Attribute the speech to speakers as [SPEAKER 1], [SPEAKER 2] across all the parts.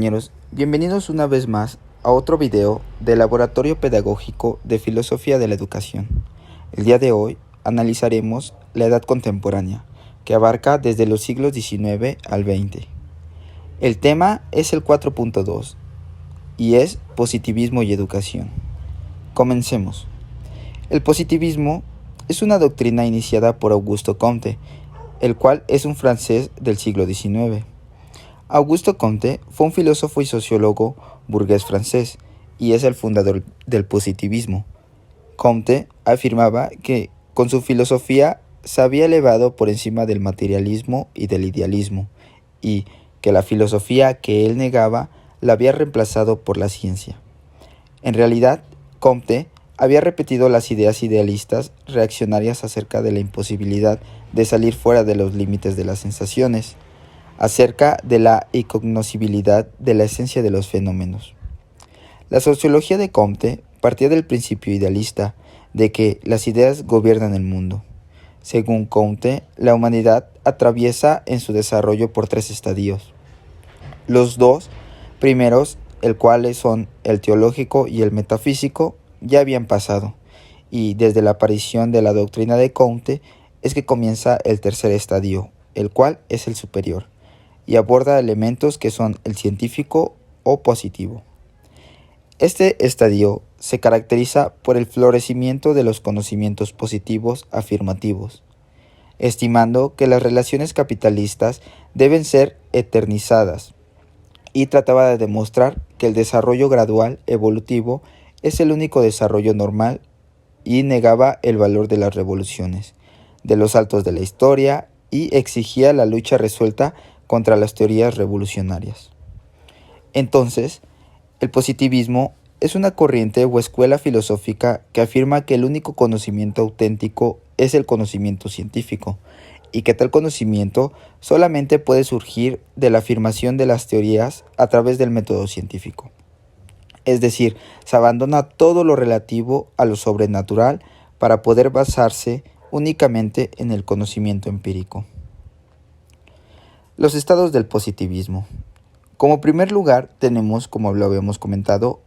[SPEAKER 1] Compañeros, bienvenidos una vez más a otro video del Laboratorio Pedagógico de Filosofía de la Educación. El día de hoy analizaremos la edad contemporánea, que abarca desde los siglos XIX al XX. El tema es el 4.2 y es positivismo y educación. Comencemos. El positivismo es una doctrina iniciada por Auguste Comte, el cual es un francés del siglo XIX. Auguste Comte fue un filósofo y sociólogo burgués francés y es el fundador del positivismo. Comte afirmaba que con su filosofía se había elevado por encima del materialismo y del idealismo y que la filosofía que él negaba la había reemplazado por la ciencia. En realidad, Comte había repetido las ideas idealistas reaccionarias acerca de la imposibilidad de salir fuera de los límites de las sensaciones, acerca de la incognoscibilidad de la esencia de los fenómenos. La sociología de Comte partía del principio idealista de que las ideas gobiernan el mundo. Según Comte, la humanidad atraviesa en su desarrollo por tres estadios. Los dos primeros, el cuales son el teológico y el metafísico, ya habían pasado, y desde la aparición de la doctrina de Comte es que comienza el tercer estadio, el cual es el superior, y aborda elementos que son el científico o positivo. Este estadio se caracteriza por el florecimiento de los conocimientos positivos afirmativos, estimando que las relaciones capitalistas deben ser eternizadas, y trataba de demostrar que el desarrollo gradual evolutivo es el único desarrollo normal y negaba el valor de las revoluciones, de los saltos de la historia y exigía la lucha resuelta contra las teorías revolucionarias. Entonces, el positivismo es una corriente o escuela filosófica que afirma que el único conocimiento auténtico es el conocimiento científico y que tal conocimiento solamente puede surgir de la afirmación de las teorías a través del método científico. Es decir, se abandona todo lo relativo a lo sobrenatural para poder basarse únicamente en el conocimiento empírico. Los estados del positivismo. Como primer lugar tenemos, como lo habíamos comentado,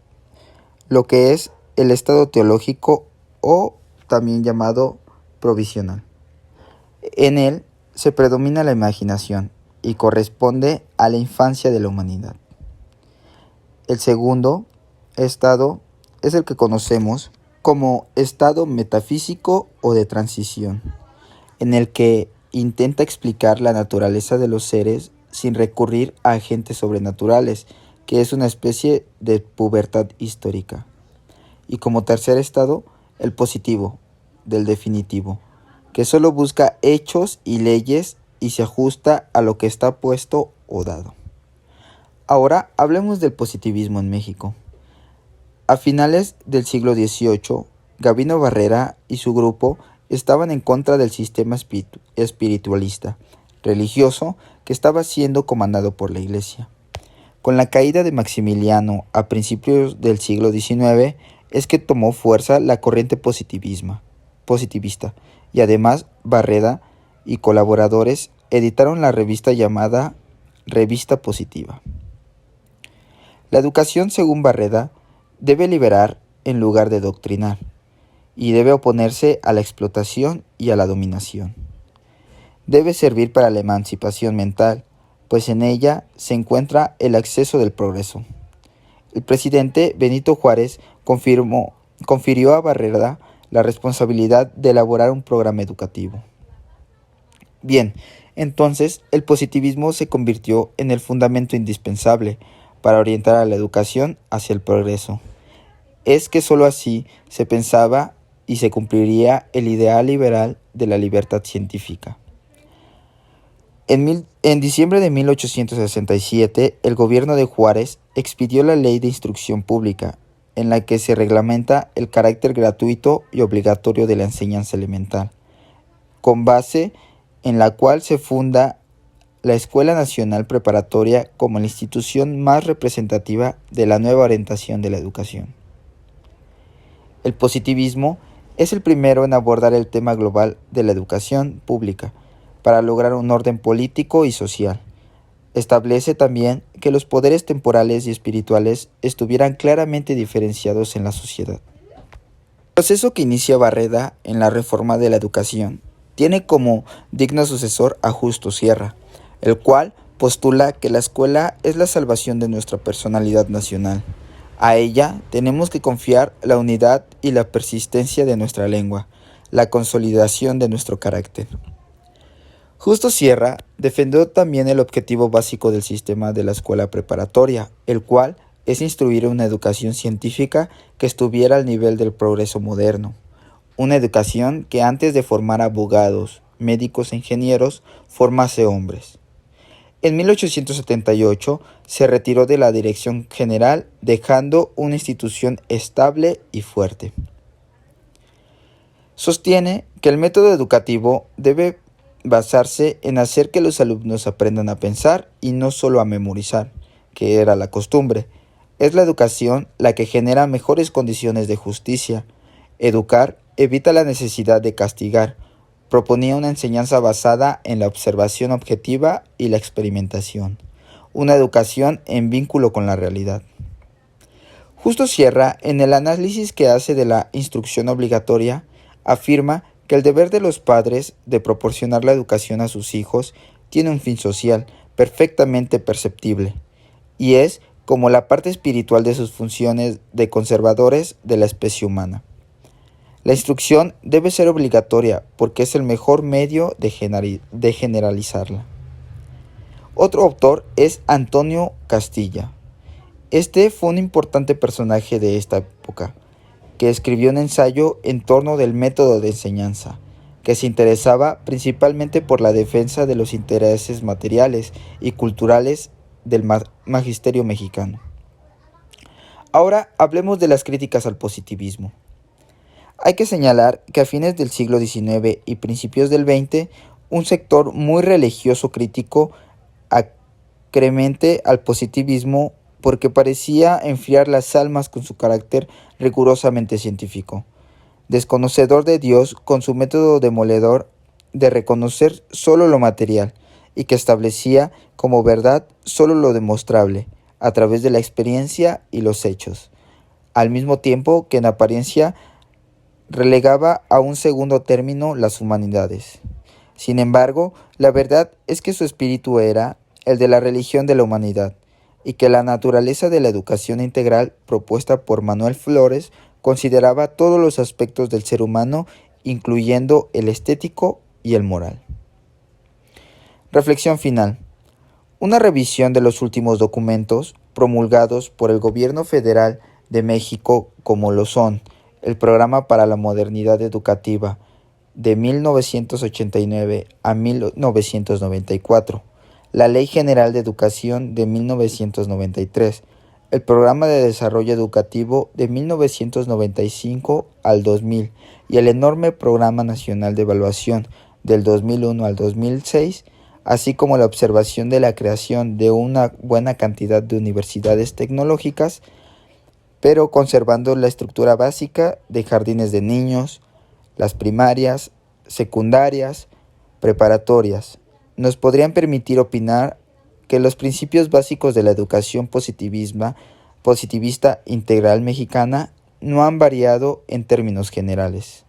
[SPEAKER 1] lo que es el estado teológico o también llamado provisional. En él se predomina la imaginación y corresponde a la infancia de la humanidad. El segundo estado es el que conocemos como estado metafísico o de transición, en el que intenta explicar la naturaleza de los seres sin recurrir a agentes sobrenaturales, que es una especie de pubertad histórica. Y como tercer estado, el positivo, del definitivo, que solo busca hechos y leyes y se ajusta a lo que está puesto o dado. Ahora hablemos del positivismo en México. A finales del siglo XVIII, Gabino Barrera y su grupo estaban en contra del sistema espiritualista, religioso, que estaba siendo comandado por la Iglesia. Con la caída de Maximiliano a principios del siglo XIX es que tomó fuerza la corriente positivista, y además Barrera y colaboradores editaron la revista llamada Revista Positiva. La educación, según Barrera, debe liberar en lugar de doctrinar, y debe oponerse a la explotación y a la dominación. Debe servir para la emancipación mental, pues en ella se encuentra el acceso del progreso. El presidente Benito Juárez confirió a Barrera la responsabilidad de elaborar un programa educativo. Bien, entonces el positivismo se convirtió en el fundamento indispensable para orientar a la educación hacia el progreso. Es que sólo así se pensaba y se cumpliría el ideal liberal de la libertad científica. En diciembre de 1867, el gobierno de Juárez expidió la Ley de Instrucción Pública, en la que se reglamenta el carácter gratuito y obligatorio de la enseñanza elemental, con base en la cual se funda la Escuela Nacional Preparatoria como la institución más representativa de la nueva orientación de la educación. El positivismo es el primero en abordar el tema global de la educación pública para lograr un orden político y social. Establece también que los poderes temporales y espirituales estuvieran claramente diferenciados en la sociedad. El proceso que inicia Barreda en la reforma de la educación tiene como digno sucesor a Justo Sierra, el cual postula que la escuela es la salvación de nuestra personalidad nacional. A ella tenemos que confiar la unidad y la persistencia de nuestra lengua, la consolidación de nuestro carácter. Justo Sierra defendió también el objetivo básico del sistema de la escuela preparatoria, el cual es instruir una educación científica que estuviera al nivel del progreso moderno. Una educación que antes de formar abogados, médicos e ingenieros, formase hombres. En 1878 se retiró de la dirección general, dejando una institución estable y fuerte. Sostiene que el método educativo debe basarse en hacer que los alumnos aprendan a pensar y no solo a memorizar, que era la costumbre. Es la educación la que genera mejores condiciones de justicia. Educar evita la necesidad de castigar. Proponía una enseñanza basada en la observación objetiva y la experimentación. Una educación en vínculo con la realidad. Justo Sierra, en el análisis que hace de la instrucción obligatoria, afirma que el deber de los padres de proporcionar la educación a sus hijos tiene un fin social perfectamente perceptible, y es como la parte espiritual de sus funciones de conservadores de la especie humana. La instrucción debe ser obligatoria porque es el mejor medio de generalizarla. Otro autor es Antonio Castilla. Este fue un importante personaje de esta época, que escribió un ensayo en torno del método de enseñanza, que se interesaba principalmente por la defensa de los intereses materiales y culturales del magisterio mexicano. Ahora hablemos de las críticas al positivismo. Hay que señalar que a fines del siglo XIX y principios del XX, un sector muy religioso crítico acremente al positivismo porque parecía enfriar las almas con su carácter rigurosamente científico, desconocedor de Dios con su método demoledor de reconocer solo lo material y que establecía como verdad solo lo demostrable a través de la experiencia y los hechos, al mismo tiempo que en apariencia relegaba a un segundo término las humanidades. Sin embargo, la verdad es que su espíritu era el de la religión de la humanidad, y que la naturaleza de la educación integral propuesta por Manuel Flores consideraba todos los aspectos del ser humano, incluyendo el estético y el moral. Reflexión final. Una revisión de los últimos documentos promulgados por el Gobierno Federal de México, como lo son el Programa para la Modernidad Educativa de 1989 a 1994, la Ley General de Educación de 1993, el Programa de Desarrollo Educativo de 1995 al 2000 y el enorme Programa Nacional de Evaluación del 2001 al 2006, así como la observación de la creación de una buena cantidad de universidades tecnológicas, pero conservando la estructura básica de jardines de niños, las primarias, secundarias, preparatorias, nos podrían permitir opinar que los principios básicos de la educación positivista integral mexicana no han variado en términos generales.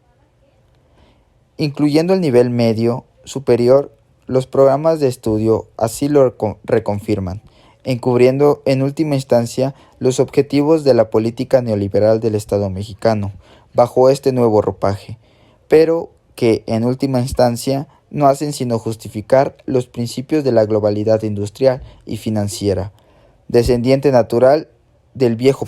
[SPEAKER 1] Incluyendo el nivel medio, superior, los programas de estudio así lo reconfirman, encubriendo en última instancia los objetivos de la política neoliberal del Estado mexicano, bajo este nuevo ropaje, pero que en última instancia no hacen sino justificar los principios de la globalidad industrial y financiera, descendiente natural del viejo